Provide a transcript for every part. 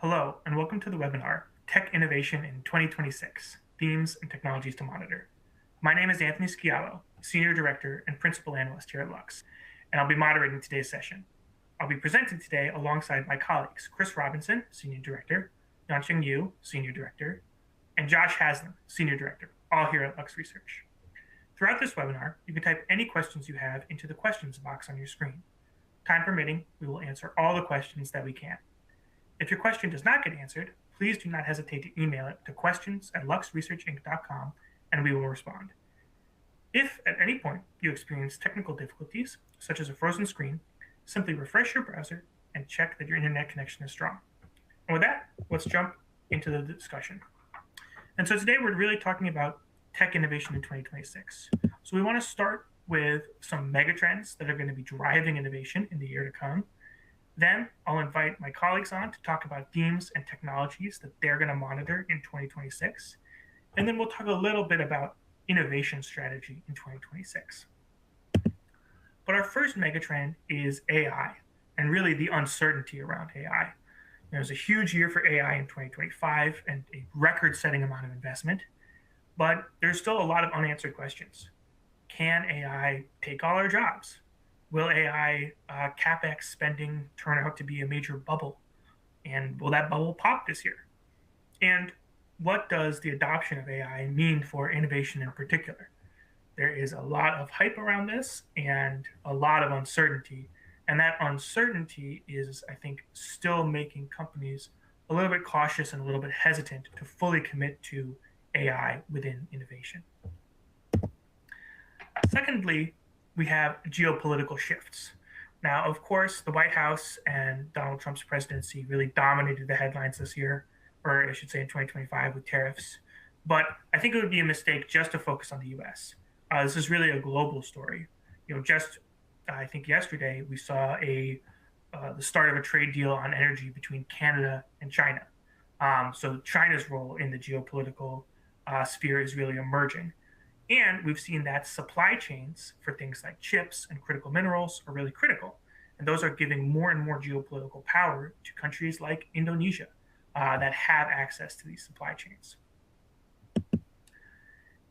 Hello, and welcome to the webinar, Tech Innovation in 2026, Themes and Technologies to Monitor. My name is Anthony Schiavo, Senior Director and Principal Analyst here at Lux, and I'll be moderating today's session. I'll be presenting today alongside my colleagues, Chris Robinson, Senior Director, Yanqing Yu, Senior Director, and Josh Haslam, Senior Director, all here at Lux Research. Throughout this webinar, you can type any questions you have into the questions box on your screen. Time permitting, we will answer all the questions that we can. If your question does not get answered, please do not hesitate to email it to questions@luxresearchinc.com and we will respond. If at any point you experience technical difficulties, such as a frozen screen, simply refresh your browser and check that your internet connection is strong. And with that, let's jump into the discussion. And so today we're really talking about tech innovation in 2026. So we want to start with some megatrends that are going to be driving innovation in the year to come. Then I'll invite my colleagues on to talk about themes and technologies that they're going to monitor in 2026. And then we'll talk a little bit about innovation strategy in 2026. But our first megatrend is AI, and really the uncertainty around AI. There's a huge year for AI in 2025 and a record-setting amount of investment, but there's still a lot of unanswered questions. Can AI take all our jobs? Will AI CapEx spending turn out to be a major bubble? And will that bubble pop this year? And what does the adoption of AI mean for innovation in particular? There is a lot of hype around this and a lot of uncertainty. And that uncertainty is, I think, still making companies a little bit cautious and a little bit hesitant to fully commit to AI within innovation. Secondly, we have geopolitical shifts. Now, of course, the White House and Donald Trump's presidency really dominated the headlines this year, or I should say in 2025 with tariffs. But I think it would be a mistake just to focus on the US. This is really a global story. Just I think yesterday we saw the start of a trade deal on energy between Canada and China. So China's role in the geopolitical sphere is really emerging. And we've seen that supply chains for things like chips and critical minerals are really critical. And those are giving more and more geopolitical power to countries like Indonesia that have access to these supply chains.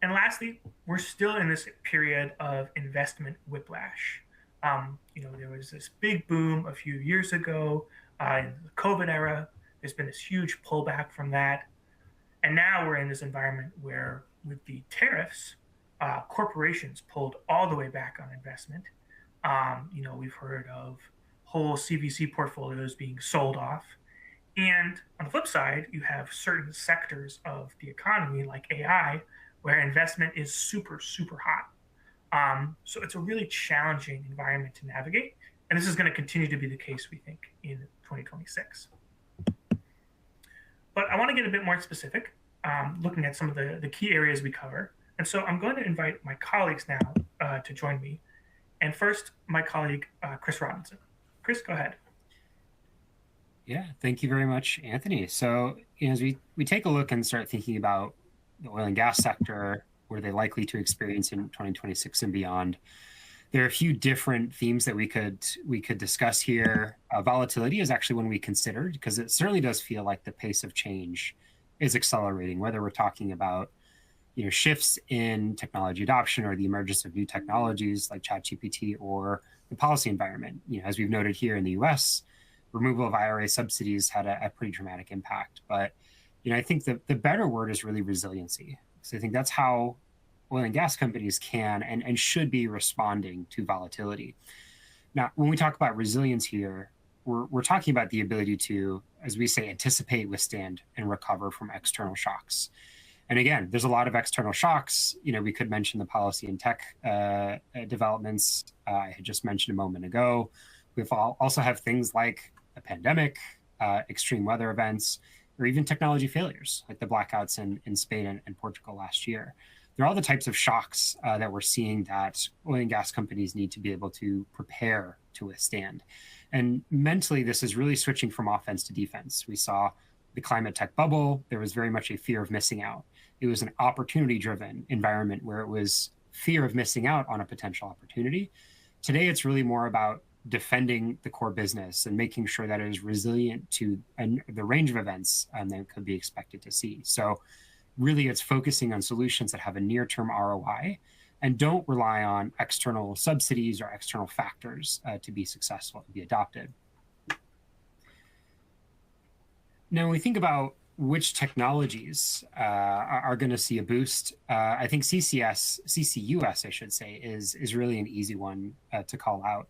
And lastly, we're still in this period of investment whiplash. There was this big boom a few years ago in the COVID era. There's been this huge pullback from that. And now we're in this environment where with the tariffs, corporations pulled all the way back on investment. We've heard of whole CVC portfolios being sold off. And on the flip side, you have certain sectors of the economy like AI, where investment is super, super hot. So it's a really challenging environment to navigate. And this is going to continue to be the case, we think, in 2026. But I want to get a bit more specific, looking at some of the key areas we cover. And so I'm going to invite my colleagues now to join me. And first, my colleague, Chris Robinson. Chris, go ahead. Yeah, thank you very much, Anthony. So as we take a look and start thinking about the oil and gas sector, what are they likely to experience in 2026 and beyond, there are a few different themes that we could discuss here. Volatility is actually one we considered because it certainly does feel like the pace of change is accelerating, whether we're talking about shifts in technology adoption or the emergence of new technologies like ChatGPT or the policy environment. As we've noted here in the US, removal of IRA subsidies had a pretty dramatic impact. But I think the better word is really resiliency. So I think that's how oil and gas companies can and should be responding to volatility. Now, when we talk about resilience here, we're talking about the ability to, as we say, anticipate, withstand, and recover from external shocks. And again, there's a lot of external shocks. We could mention the policy and tech developments I had just mentioned a moment ago. We also have things like a pandemic, extreme weather events, or even technology failures, like the blackouts in Spain and Portugal last year. They're all the types of shocks that we're seeing that oil and gas companies need to be able to prepare to withstand. And mentally, this is really switching from offense to defense. We saw the climate tech bubble. There was very much a fear of missing out. It was an opportunity-driven environment where it was fear of missing out on a potential opportunity. Today, it's really more about defending the core business and making sure that it is resilient to the range of events that could be expected to see. So really it's focusing on solutions that have a near-term ROI and don't rely on external subsidies or external factors to be successful, to be adopted. Now, when we think about which technologies are going to see a boost, I think CCUS, I should say, is really an easy one to call out.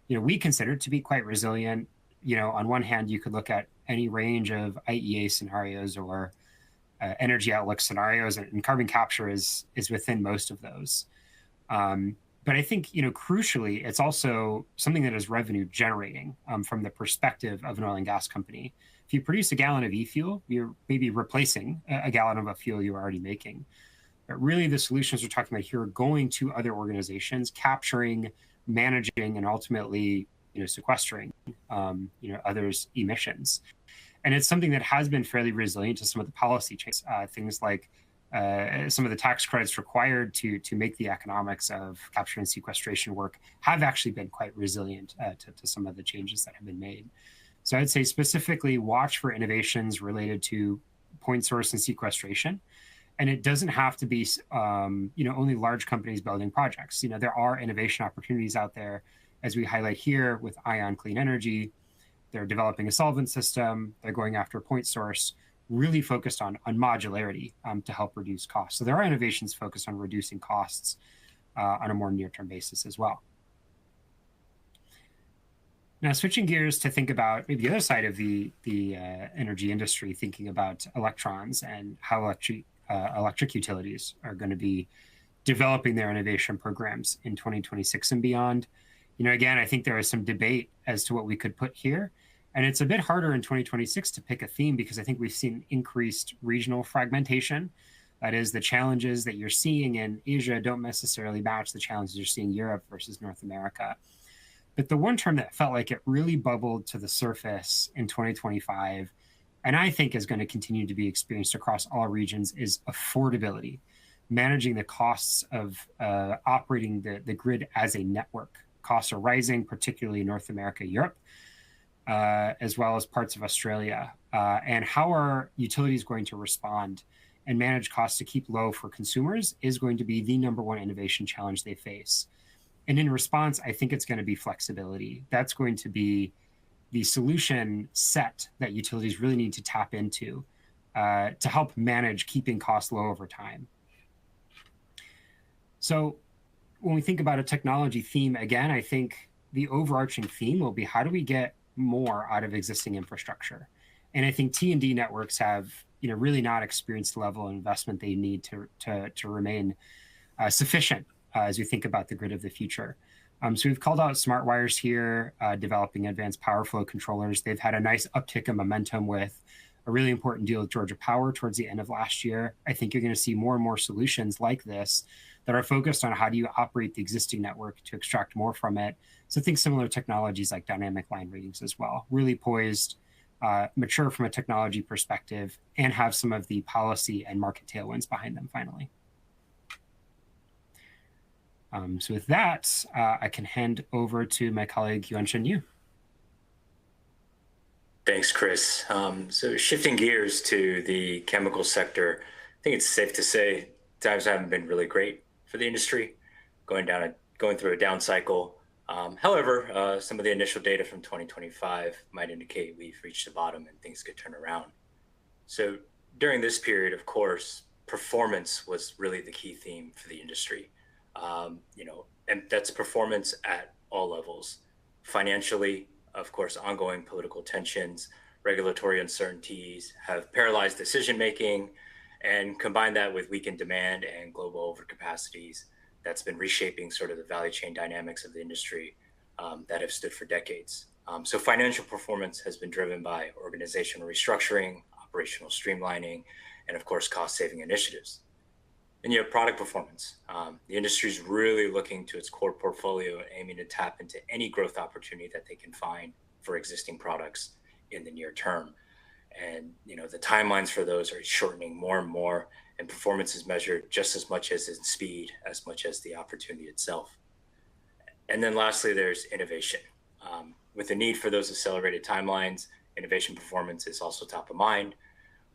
We consider it to be quite resilient. On one hand, you could look at any range of IEA scenarios or energy outlook scenarios, and carbon capture is within most of those. But I think, crucially, it's also something that is revenue generating from the perspective of an oil and gas company. If you produce a gallon of e-fuel, you're maybe replacing a gallon of a fuel you're already making. But really, the solutions we're talking about here are going to other organizations, capturing, managing, and ultimately, sequestering, others' emissions. And it's something that has been fairly resilient to some of the policy changes, things like some of the tax credits required to make the economics of capture and sequestration work have actually been quite resilient to some of the changes that have been made. So I'd say specifically watch for innovations related to point source and sequestration. And it doesn't have to be only large companies building projects. There are innovation opportunities out there, as we highlight here with Ion Clean Energy. They're developing a solvent system. They're going after a point source, really focused on modularity to help reduce costs. So there are innovations focused on reducing costs on a more near-term basis as well. Now, switching gears to think about maybe the other side of the energy industry, thinking about electrons and how electric utilities are going to be developing their innovation programs in 2026 and beyond. Again, I think there is some debate as to what we could put here. And it's a bit harder in 2026 to pick a theme because I think we've seen increased regional fragmentation. That is, the challenges that you're seeing in Asia don't necessarily match the challenges you're seeing in Europe versus North America. But the one term that felt like it really bubbled to the surface in 2025, and I think is going to continue to be experienced across all regions, is affordability, managing the costs of operating the grid as a network. Costs are rising, particularly in North America, Europe, as well as parts of Australia. And how are utilities going to respond and manage costs to keep low for consumers is going to be the number one innovation challenge they face. And in response, I think it's going to be flexibility. That's going to be the solution set that utilities really need to tap into to help manage keeping costs low over time. So when we think about a technology theme, again, I think the overarching theme will be how do we get more out of existing infrastructure? And I think T&D networks have really not experienced the level of investment they need to remain sufficient as we think about the grid of the future. So we've called out smart wires here, developing advanced power flow controllers. They've had a nice uptick in momentum with a really important deal with Georgia Power towards the end of last year. I think you're going to see more and more solutions like this that are focused on how do you operate the existing network to extract more from it. So think similar technologies like dynamic line ratings as well, really poised, mature from a technology perspective, and have some of the policy and market tailwinds behind them finally. So with that, I can hand over to my colleague Yuan-Shen Yu. Thanks, Chris. So shifting gears to the chemical sector, I think it's safe to say times haven't been really great for the industry, going through a down cycle. However, some of the initial data from 2025 might indicate we've reached the bottom and things could turn around. So during this period, of course, performance was really the key theme for the industry. And that's performance at all levels. Financially, of course, ongoing political tensions, regulatory uncertainties have paralyzed decision-making, and combine that with weakened demand and global overcapacities, that's been reshaping sort of the value chain dynamics of the industry that have stood for decades. So financial performance has been driven by organizational restructuring, operational streamlining, and of course, cost-saving initiatives. And you have product performance. The industry is really looking to its core portfolio and aiming to tap into any growth opportunity that they can find for existing products in the near term. And the timelines for those are shortening more and more, and performance is measured just as much as in speed, as much as the opportunity itself. And then lastly, there's innovation. With the need for those accelerated timelines, innovation performance is also top of mind.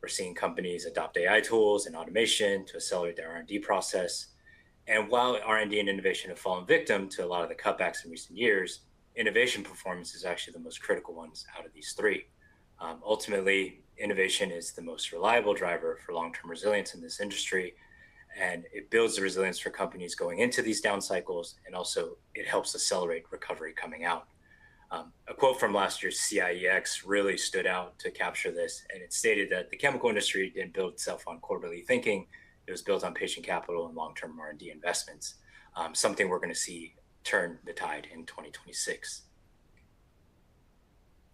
We're seeing companies adopt AI tools and automation to accelerate their R&D process. And while R&D and innovation have fallen victim to a lot of the cutbacks in recent years, innovation performance is actually the most critical ones out of these three. Ultimately, innovation is the most reliable driver for long-term resilience in this industry, and it builds the resilience for companies going into these down cycles, and also it helps accelerate recovery coming out. A quote from last year's CIEX really stood out to capture this, and it stated that the chemical industry didn't build itself on quarterly thinking. It was built on patient capital and long-term R&D investments, something we're going to see turn the tide in 2026.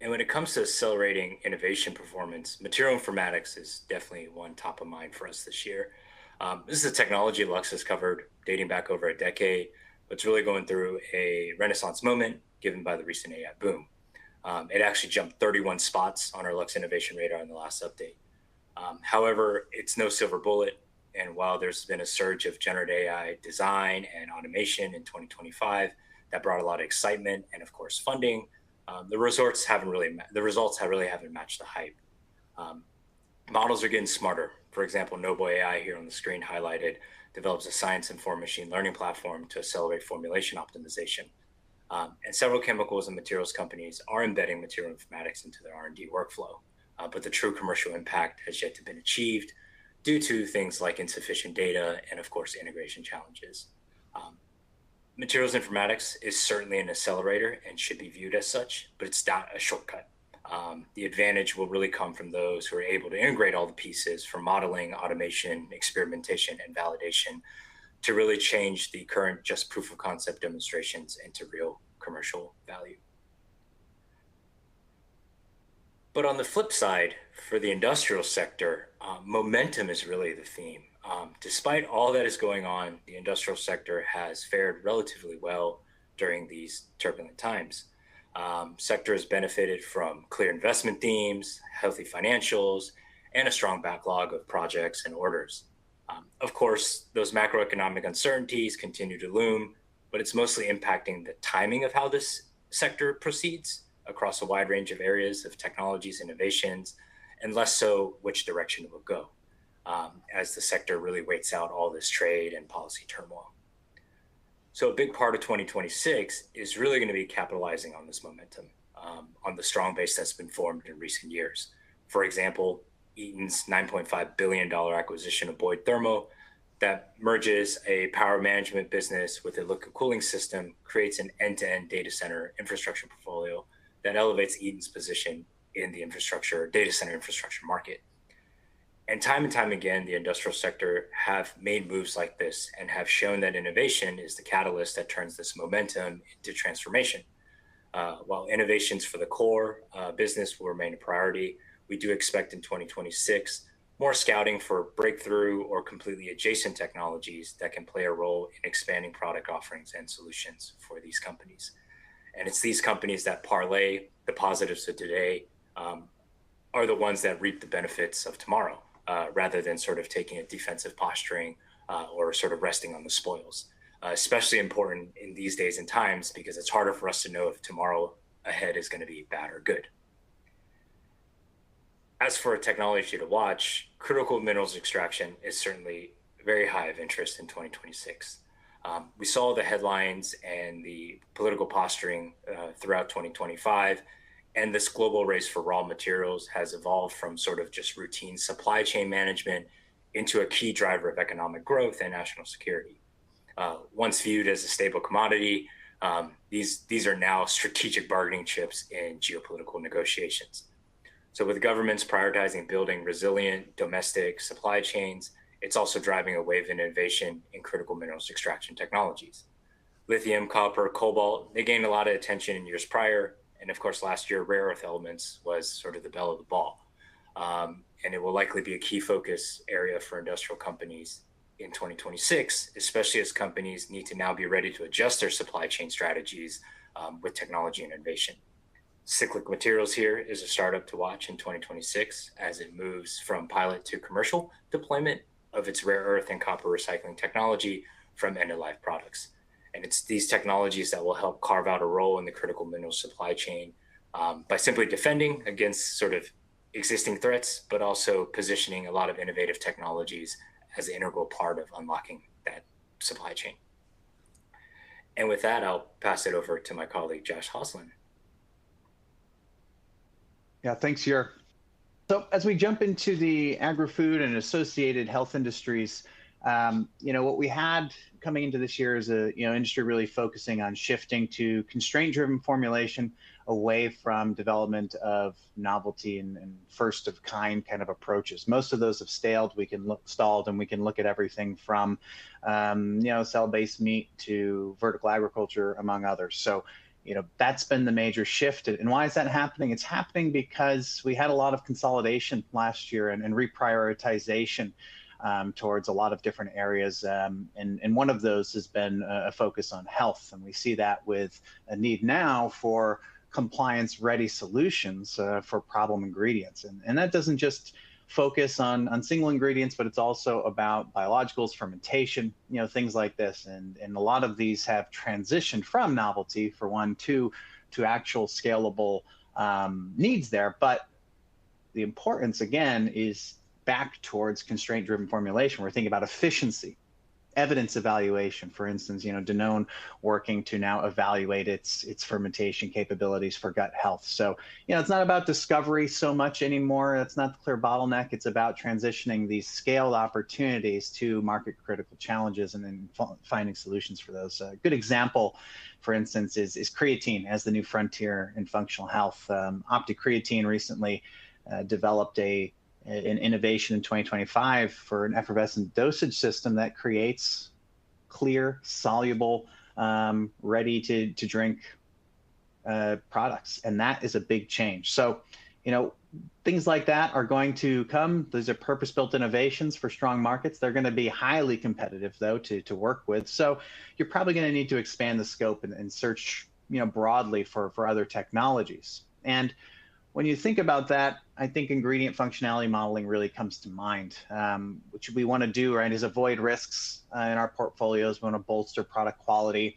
And when it comes to accelerating innovation performance, material informatics is definitely one top of mind for us this year. This is a technology Lux has covered dating back over a decade, but it's really going through a renaissance moment given by the recent AI boom. It actually jumped 31 spots on our Lux innovation radar in the last update. However, it's no silver bullet. And while there's been a surge of generative AI design and automation in 2025 that brought a lot of excitement and, of course, funding, the results really haven't matched the hype. Models are getting smarter. For example, Noble AI here on the screen highlighted develops a science-informed machine learning platform to accelerate formulation optimization. And several chemicals and materials companies are embedding material informatics into their R&D workflow, but the true commercial impact has yet to be achieved due to things like insufficient data and, of course, integration challenges. Materials informatics is certainly an accelerator and should be viewed as such, but it's not a shortcut. The advantage will really come from those who are able to integrate all the pieces from modeling, automation, experimentation, and validation to really change the current just proof of concept demonstrations into real commercial value. But on the flip side, for the industrial sector, momentum is really the theme. Despite all that is going on, the industrial sector has fared relatively well during these turbulent times. Sector has benefited from clear investment themes, healthy financials, and a strong backlog of projects and orders. Of course, those macroeconomic uncertainties continue to loom, but it's mostly impacting the timing of how this sector proceeds across a wide range of areas of technologies, innovations, and less so which direction it will go, as the sector really waits out all this trade and policy turmoil. So a big part of 2026 is really going to be capitalizing on this momentum, on the strong base that's been formed in recent years. For example, Eaton's $9.5 billion acquisition of Boyd Thermo that merges a power management business with a liquid cooling system creates an end-to-end data center infrastructure portfolio that elevates Eaton's position in the data center infrastructure market. And time again, the industrial sector have made moves like this and have shown that innovation is the catalyst that turns this momentum into transformation. While innovations for the core business will remain a priority, we do expect in 2026 more scouting for breakthrough or completely adjacent technologies that can play a role in expanding product offerings and solutions for these companies. And it's these companies that parlay the positives of today are the ones that reap the benefits of tomorrow, rather than sort of taking a defensive posturing or sort of resting on the spoils. Especially important in these days and times because it's harder for us to know if tomorrow ahead is going to be bad or good. As for a technology to watch, critical minerals extraction is certainly very high of interest in 2026. We saw the headlines and the political posturing throughout 2025, and this global race for raw materials has evolved from sort of just routine supply chain management into a key driver of economic growth and national security. Once viewed as a stable commodity, these are now strategic bargaining chips in geopolitical negotiations. So with governments prioritizing building resilient domestic supply chains, it's also driving a wave of innovation in critical minerals extraction technologies. Lithium, copper, cobalt, they gained a lot of attention in years prior. And of course, last year, rare earth elements was sort of the belle of the ball. And it will likely be a key focus area for industrial companies in 2026, especially as companies need to now be ready to adjust their supply chain strategies with technology and innovation. Cyclic Materials here is a startup to watch in 2026 as it moves from pilot to commercial deployment of its rare earth and copper recycling technology from end-of-life products. And it's these technologies that will help carve out a role in the critical mineral supply chain by simply defending against sort of existing threats, but also positioning a lot of innovative technologies as an integral part of unlocking that supply chain. And with that, I'll pass it over to my colleague, Josh Hoslin. Yeah, thanks, Yer. So as we jump into the agri-food and associated health industries, what we had coming into this year is a industry really focusing on shifting to constraint-driven formulation away from development of novelty and first-of-kind kind of approaches. Most of those have stalled, and we can look at everything from cell-based meat to vertical agriculture, among others. So that's been the major shift. And why is that happening? It's happening because we had a lot of consolidation last year and reprioritization towards a lot of different areas. And one of those has been a focus on health. And we see that with a need now for compliance-ready solutions for problem ingredients. And that doesn't just focus on single ingredients, but it's also about biologicals, fermentation, things like this. And a lot of these have transitioned from novelty, for one, to actual scalable needs there. But the importance, again, is back towards constraint-driven formulation. We're thinking about efficiency, evidence evaluation, for instance, Danone working to now evaluate its fermentation capabilities for gut health. So, it's not about discovery so much anymore. That's not the clear bottleneck. It's about transitioning these scaled opportunities to market critical challenges and then finding solutions for those. A good example, for instance, is creatine as the new frontier in functional health. OptiCreatine recently developed an innovation in 2025 for an effervescent dosage system that creates clear, soluble, ready to drink products. And that is a big change. So, things like that are going to come. These are purpose-built innovations for strong markets. They're going to be highly competitive, though, to work with. So you're probably going to need to expand the scope and search, broadly for other technologies. And when you think about that, I think ingredient functionality modeling really comes to mind. Which we want to do, right, is avoid risks in our portfolios. We want to bolster product quality.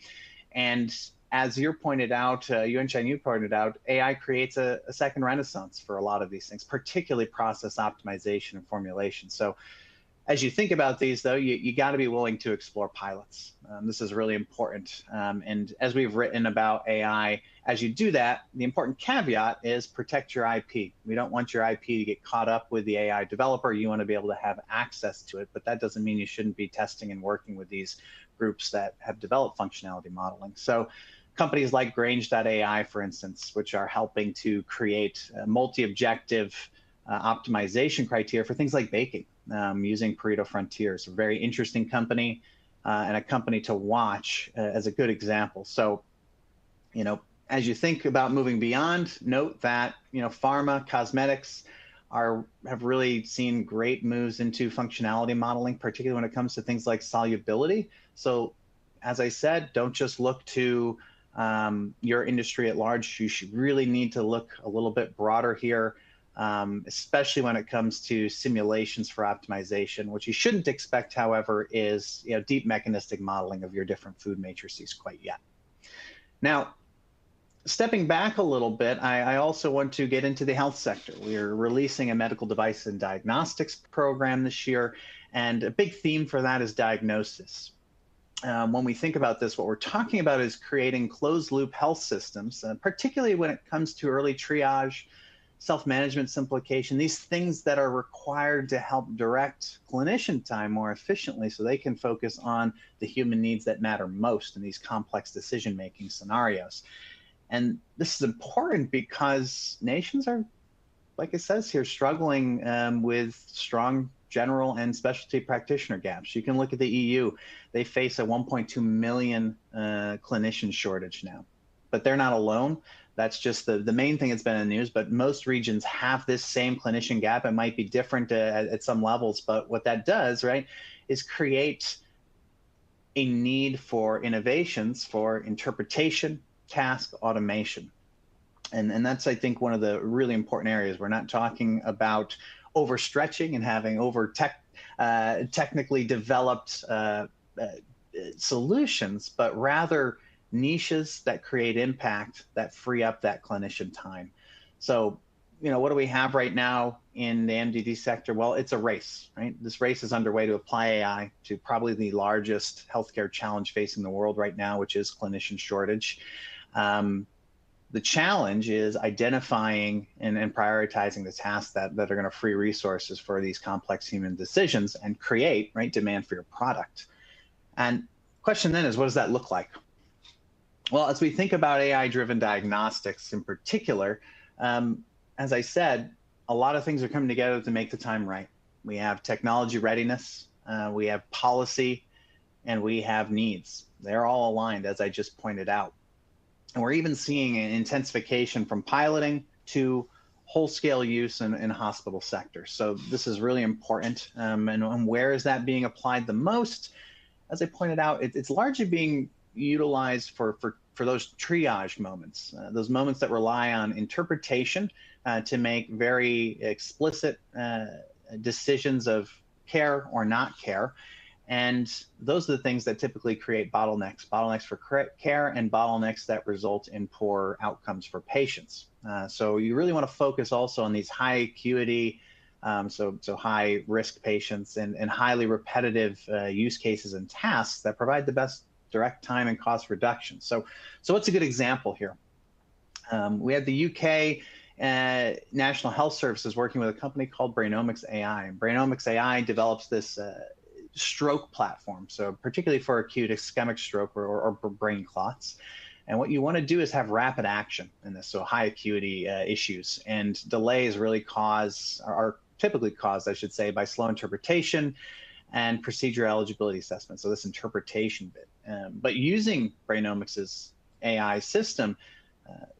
And as you pointed out, you pointed out, AI creates a second renaissance for a lot of these things, particularly process optimization and formulation. So as you think about these, though, you got to be willing to explore pilots. This is really important. And as we've written about AI, as you do that, the important caveat is protect your IP. We don't want your IP to get caught up with the AI developer. You want to be able to have access to it, but that doesn't mean you shouldn't be testing and working with these groups that have developed functionality modeling. So companies like Grange.ai, for instance, which are helping to create multi-objective optimization criteria for things like baking, using Pareto Frontiers. A very interesting company and a company to watch as a good example. So, as you think about moving beyond, note that, pharma, cosmetics have really seen great moves into functionality modeling, particularly when it comes to things like solubility. So, as I said, don't just look to your industry at large. You should really need to look a little bit broader here, especially when it comes to simulations for optimization. What you shouldn't expect, however, is deep mechanistic modeling of your different food matrices quite yet. Now, stepping back a little bit, I also want to get into the health sector. We're releasing a medical device and diagnostics program this year, and a big theme for that is diagnosis. When we think about this, what we're talking about is creating closed-loop health systems, particularly when it comes to early triage, self-management simplification, these things that are required to help direct clinician time more efficiently so they can focus on the human needs that matter most in these complex decision-making scenarios. And this is important because nations are, like it says here, struggling with strong general and specialty practitioner gaps. You can look at the EU. They face a 1.2 million clinician shortage now, but they're not alone. That's just the main thing that's been in the news, but most regions have this same clinician gap. It might be different at some levels, but what that does, right, is create a need for innovations for interpretation, task automation. And that's, I think, one of the really important areas. We're not talking about overstretching and having technically developed solutions, but rather niches that create impact that free up that clinician time. So, what do we have right now in the MDD sector? Well, it's a race, right? This race is underway to apply AI to probably the largest healthcare challenge facing the world right now, which is clinician shortage. The challenge is identifying and prioritizing the tasks that are going to free resources for these complex human decisions and create, right, demand for your product. And the question then is, what does that look like? Well, as we think about AI-driven diagnostics in particular, as I said, a lot of things are coming together to make the time right. We have technology readiness, we have policy, and we have needs. They're all aligned, as I just pointed out. And we're even seeing an intensification from piloting to whole-scale use in hospital sectors. So this is really important. And where is that being applied the most? As I pointed out, it's largely being utilized for those triage moments, those moments that rely on interpretation to make very explicit decisions of care or not care. And those are the things that typically create bottlenecks for care and bottlenecks that result in poor outcomes for patients. So you really want to focus also on these high acuity, so high risk patients and highly repetitive use cases and tasks that provide the best direct time and cost reduction. So what's a good example here? We had the UK National Health Services working with a company called Brainomix AI. And Brainomix AI develops this stroke platform, so particularly for acute ischemic stroke or brain clots. And what you want to do is have rapid action in this, so high acuity issues. And delays really are typically caused, I should say, by slow interpretation and procedure eligibility assessment, so this interpretation bit. But using Brainomix's AI system,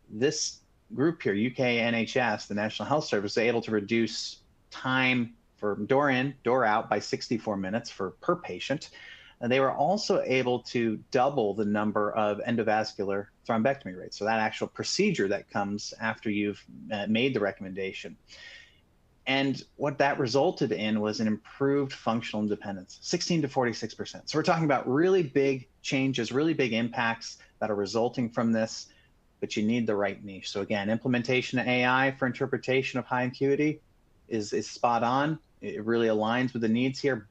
this group here, UK NHS, the National Health Service, is able to reduce time for door in, door out by 64 minutes per patient. And they were also able to double the number of endovascular thrombectomy rates, so that actual procedure that comes after you've made the recommendation. And what that resulted in was an improved functional independence, 16 to 46%. So we're talking about really big changes, really big impacts that are resulting from this, but you need the right niche. So again, implementation of AI for interpretation of high acuity is spot on. It really aligns with the needs here.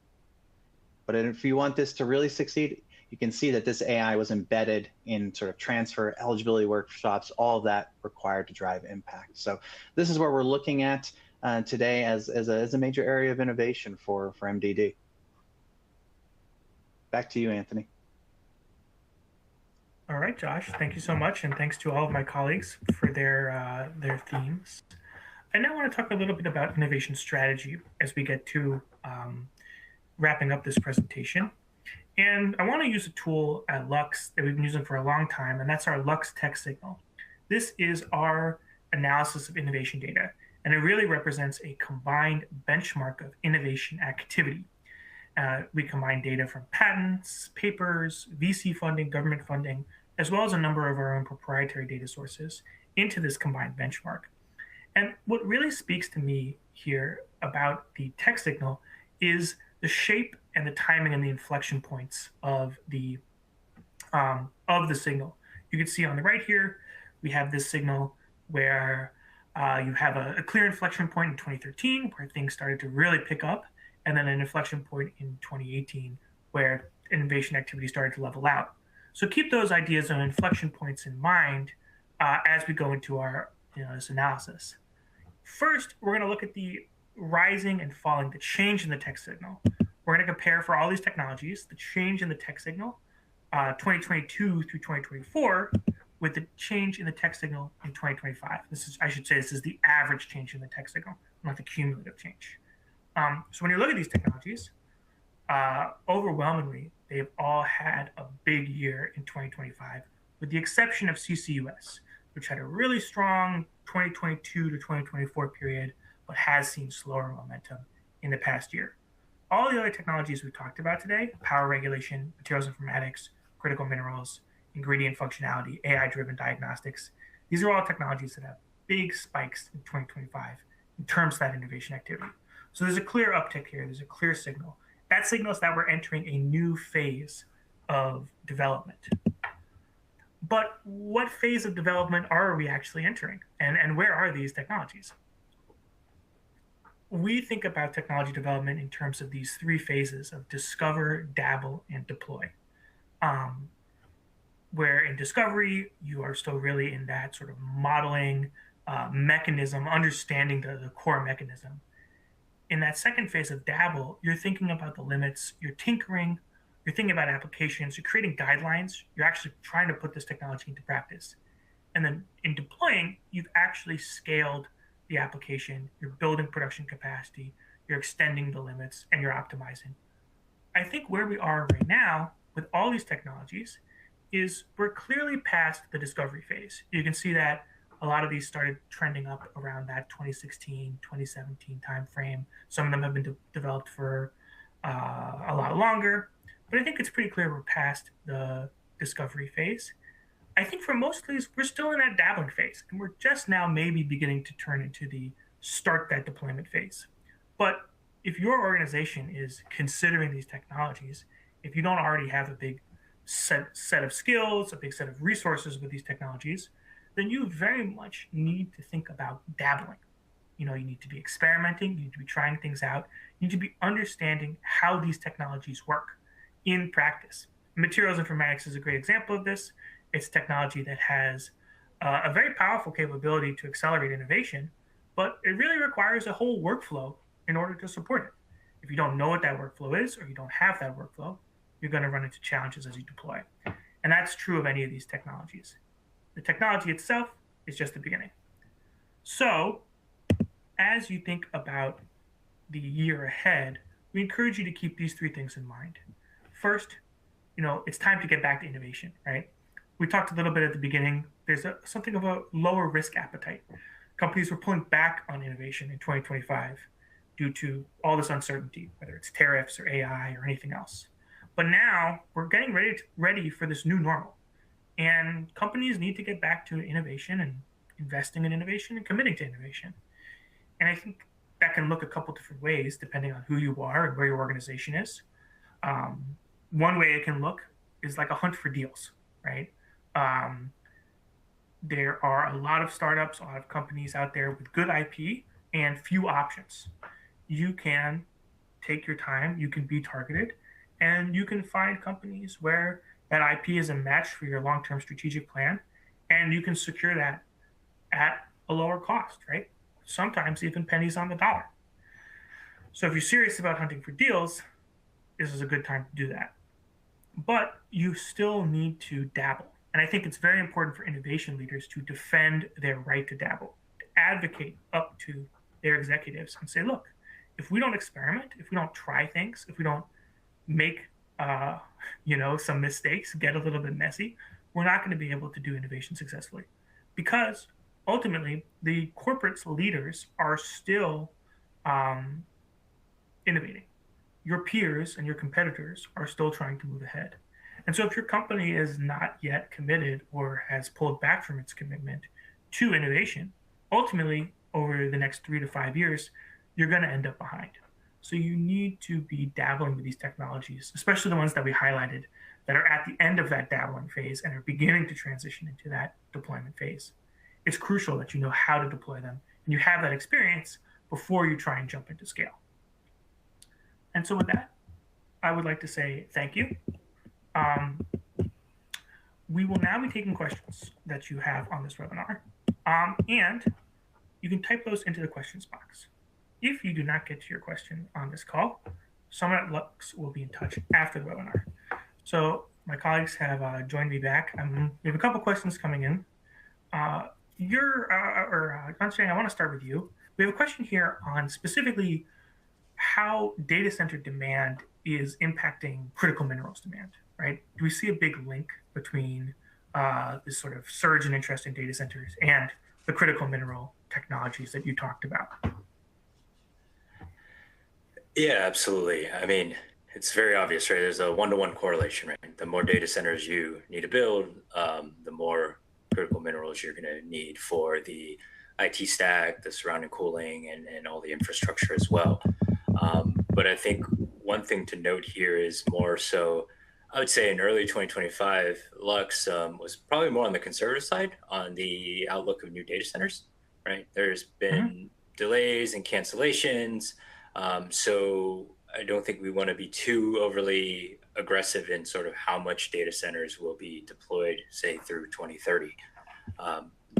But if you want this to really succeed, you can see that this AI was embedded in sort of transfer, eligibility workshops, all of that required to drive impact. So this is where we're looking at today as a major area of innovation for MDD. Back to you, Anthony. All right, Josh, thank you so much. And thanks to all of my colleagues for their themes. I now want to talk a little bit about innovation strategy as we get to wrapping up this presentation. And I want to use a tool at Lux that we've been using for a long time, and that's our Lux Tech Signal. This is our analysis of innovation data, and it really represents a combined benchmark of innovation activity. We combine data from patents, papers, VC funding, government funding, as well as a number of our own proprietary data sources into this combined benchmark. And what really speaks to me here about the tech signal is the shape and the timing and the inflection points of the signal. You can see on the right here, we have this signal where you have a clear inflection point in 2013 where things started to really pick up, and then an inflection point in 2018 where innovation activity started to level out. So keep those ideas on inflection points in mind as we go into our this analysis. First, we're going to look at the rising and falling, the change in the tech signal. We're going to compare for all these technologies, the change in the tech signal 2022 through 2024 with the change in the tech signal in 2025. I should say this is the average change in the tech signal, not the cumulative change. So when you look at these technologies, overwhelmingly, they've all had a big year in 2025, with the exception of CCUS, which had a really strong 2022 to 2024 period, but has seen slower momentum in the past year. All the other technologies we talked about today, power regulation, materials informatics, critical minerals, ingredient functionality, AI-driven diagnostics, these are all technologies that have big spikes in 2025 in terms of that innovation activity. So there's a clear uptick here. There's a clear signal. That signals that we're entering a new phase of development. But what phase of development are we actually entering? And where are these technologies? We think about technology development in terms of these three phases of discover, dabble, and deploy. Where in discovery, you are still really in that sort of modeling mechanism, understanding the core mechanism. In that second phase of dabble, you're thinking about the limits, you're tinkering, you're thinking about applications, you're creating guidelines, you're actually trying to put this technology into practice. And then in deploying, you've actually scaled the application, you're building production capacity, you're extending the limits, and you're optimizing. I think where we are right now with all these technologies is we're clearly past the discovery phase. You can see that a lot of these started trending up around that 2016, 2017 timeframe. Some of them have been developed for a lot longer, but I think it's pretty clear we're past the discovery phase. I think for most of these, we're still in that dabbling phase, and we're just now maybe beginning to turn into the start that deployment phase. But if your organization is considering these technologies, if you don't already have a big set of skills, a big set of resources with these technologies, then you very much need to think about dabbling. You need to be experimenting, you need to be trying things out, you need to be understanding how these technologies work in practice. Materials informatics is a great example of this. It's technology that has a very powerful capability to accelerate innovation, but it really requires a whole workflow in order to support it. If you don't know what that workflow is, or you don't have that workflow, you're going to run into challenges as you deploy. And that's true of any of these technologies. The technology itself is just the beginning. So, as you think about the year ahead, we encourage you to keep these three things in mind. First, it's time to get back to innovation, right? We talked a little bit at the beginning. There's something of a lower risk appetite. Companies were pulling back on innovation in 2025 due to all this uncertainty, whether it's tariffs or AI or anything else. But now we're getting ready for this new normal. And companies need to get back to innovation and investing in innovation and committing to innovation. And I think that can look a couple different ways depending on who you are and where your organization is. One way it can look is like a hunt for deals, right? There are a lot of startups, a lot of companies out there with good IP and few options. You can take your time, you can be targeted, and you can find companies where that IP is a match for your long-term strategic plan, and you can secure that at a lower cost, right? Sometimes even pennies on the dollar. So if you're serious about hunting for deals, this is a good time to do that. But you still need to dabble. And I think it's very important for innovation leaders to defend their right to dabble, to advocate up to their executives and say, look, if we don't experiment, if we don't try things, if we don't make some mistakes, get a little bit messy, we're not going to be able to do innovation successfully. Because ultimately, the corporate leaders are still innovating. Your peers and your competitors are still trying to move ahead. And so if your company is not yet committed or has pulled back from its commitment to innovation, ultimately, over the next 3 to 5 years, you're going to end up behind. So you need to be dabbling with these technologies, especially the ones that we highlighted that are at the end of that dabbling phase and are beginning to transition into that deployment phase. It's crucial that you know how to deploy them and you have that experience before you try and jump into scale. And so with that, I would like to say thank you. We will now be taking questions that you have on this webinar, and you can type those into the questions box. If you do not get to your question on this call, someone at Lux will be in touch after the webinar. So my colleagues have joined me back. We have a couple questions coming in. Answering, I want to start with you. We have a question here on specifically how data center demand is impacting critical minerals demand, right? Do we see a big link between this sort of surge in interest in data centers and the critical mineral technologies that you talked about? Yeah, absolutely. I mean, it's very obvious, right? There's a one-to-one correlation, right? The more data centers you need to build, the more critical minerals you're going to need for the IT stack, the surrounding cooling, and all the infrastructure as well. But I think one thing to note here is more so I would say in early 2025, Lux was probably more on the conservative side on the outlook of new data centers, right? There's been delays and cancellations. So I don't think we want to be too overly aggressive in sort of how much data centers will be deployed, say, through 2030.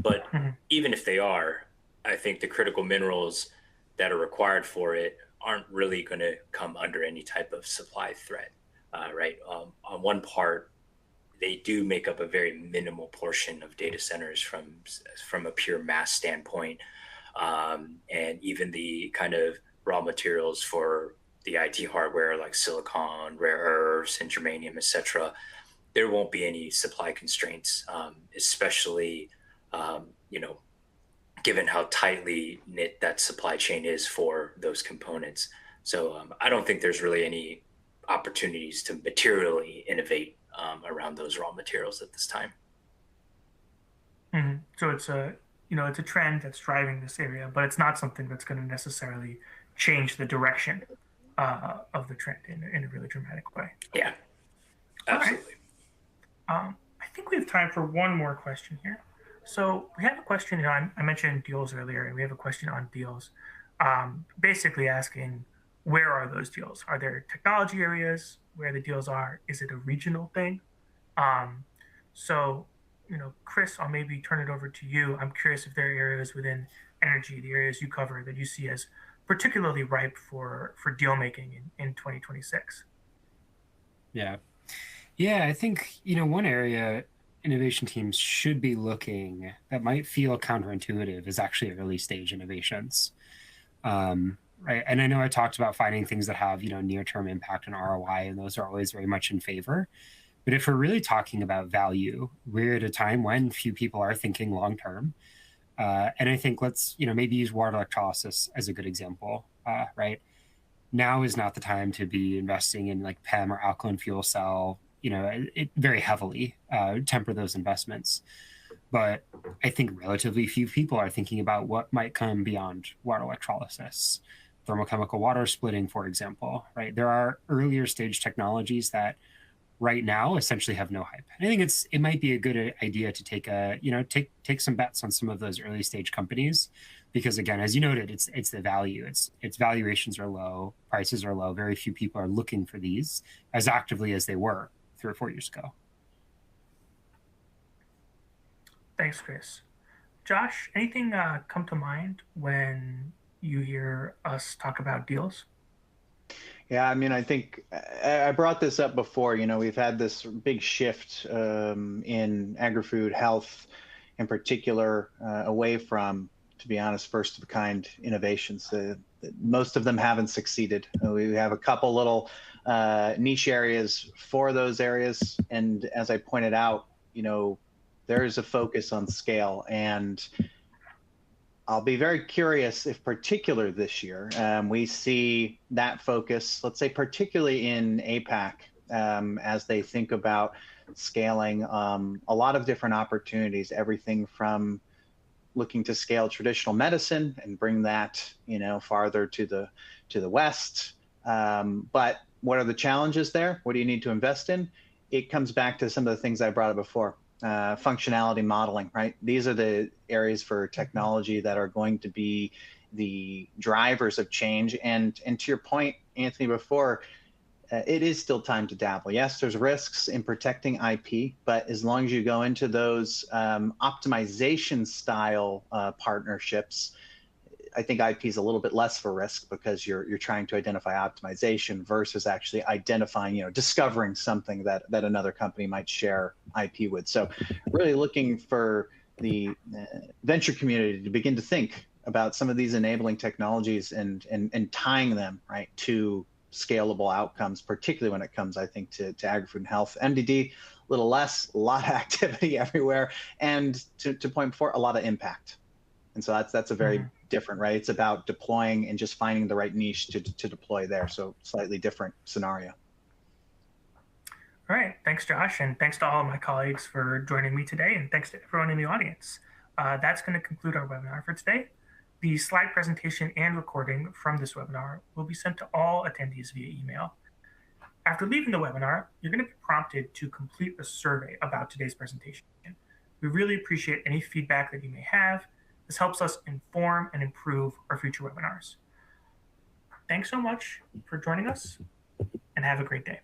But even if they are, I think the critical minerals that are required for it aren't really going to come under any type of supply threat, right? On one part, they do make up a very minimal portion of data centers from a pure mass standpoint, and even the kind of raw materials for the IT hardware like silicon, rare earths, and germanium, etc. There won't be any supply constraints, especially you know, given how tightly knit that supply chain is for those components. So I don't think there's really any opportunities to materially innovate around those raw materials at this time. So it's a it's a trend that's driving this area, but it's not something that's going to necessarily change the direction of the trend in a really dramatic way. Yeah, absolutely. I think we have time for one more question here. So we have a question. I mentioned deals earlier, and we have a question on deals, basically asking, where are those deals? Are there technology areas where the deals are? Is it a regional thing? So, Chris, I'll maybe turn it over to you. I'm curious if there are areas within energy, the areas you cover, that you see as particularly ripe for deal making in 2026. Yeah. Yeah, I think, one area innovation teams should be looking that might feel counterintuitive is actually early stage innovations. Right. And I know I talked about finding things that have, near-term impact and ROI, and those are always very much in favor. But if we're really talking about value, we're at a time when few people are thinking long-term. And I think let's, maybe use water electrolysis as a good example, right? Now is not the time to be investing in like PEM or alkaline fuel cell, it very heavily, temper those investments. But I think relatively few people are thinking about what might come beyond water electrolysis, thermochemical water splitting, for example, right? There are earlier stage technologies that right now essentially have no hype. And I think it might be a good idea to take some bets on some of those early stage companies, because again, as you noted, it's the value. Its valuations are low, prices are low. Very few people are looking for these as actively as they were 3 or 4 years ago. Thanks, Chris. Josh, anything come to mind when you hear us talk about deals? Yeah, I mean, I think I brought this up before. We've had this big shift in agri-food health, in particular, away from, to be honest, first of a kind innovations. Most of them haven't succeeded. We have a couple little niche areas for those areas, and as I pointed out, there is a focus on scale, and I'll be very curious if particular this year we see that focus, let's say particularly in APAC, as they think about scaling a lot of different opportunities, everything from looking to scale traditional medicine and bring that farther to the West. But what are the challenges there? What do you need to invest in? It comes back to some of the things I brought up before. Functionality modeling, right? These are the areas for technology that are going to be the drivers of change. And to your point, Anthony, before, it is still time to dabble. Yes, there's risks in protecting IP, but as long as you go into those optimization style partnerships, I think IP is a little bit less of a risk because you're trying to identify optimization versus actually identifying, discovering something that another company might share IP with. So really looking for the venture community to begin to think about some of these enabling technologies and tying them right to scalable outcomes, particularly when it comes, I think, to agri-food and health. MDD, a little less, a lot of activity everywhere, and to point before, a lot of impact. And so that's a very different, right? It's about deploying and just finding the right niche to deploy there. So slightly different scenario. All right. Thanks, Josh. And thanks to all of my colleagues for joining me today. And thanks to everyone in the audience. That's going to conclude our webinar for today. The slide presentation and recording from this webinar will be sent to all attendees via email. After leaving the webinar, you're going to be prompted to complete a survey about today's presentation. We really appreciate any feedback that you may have. This helps us inform and improve our future webinars. Thanks so much for joining us, and have a great day.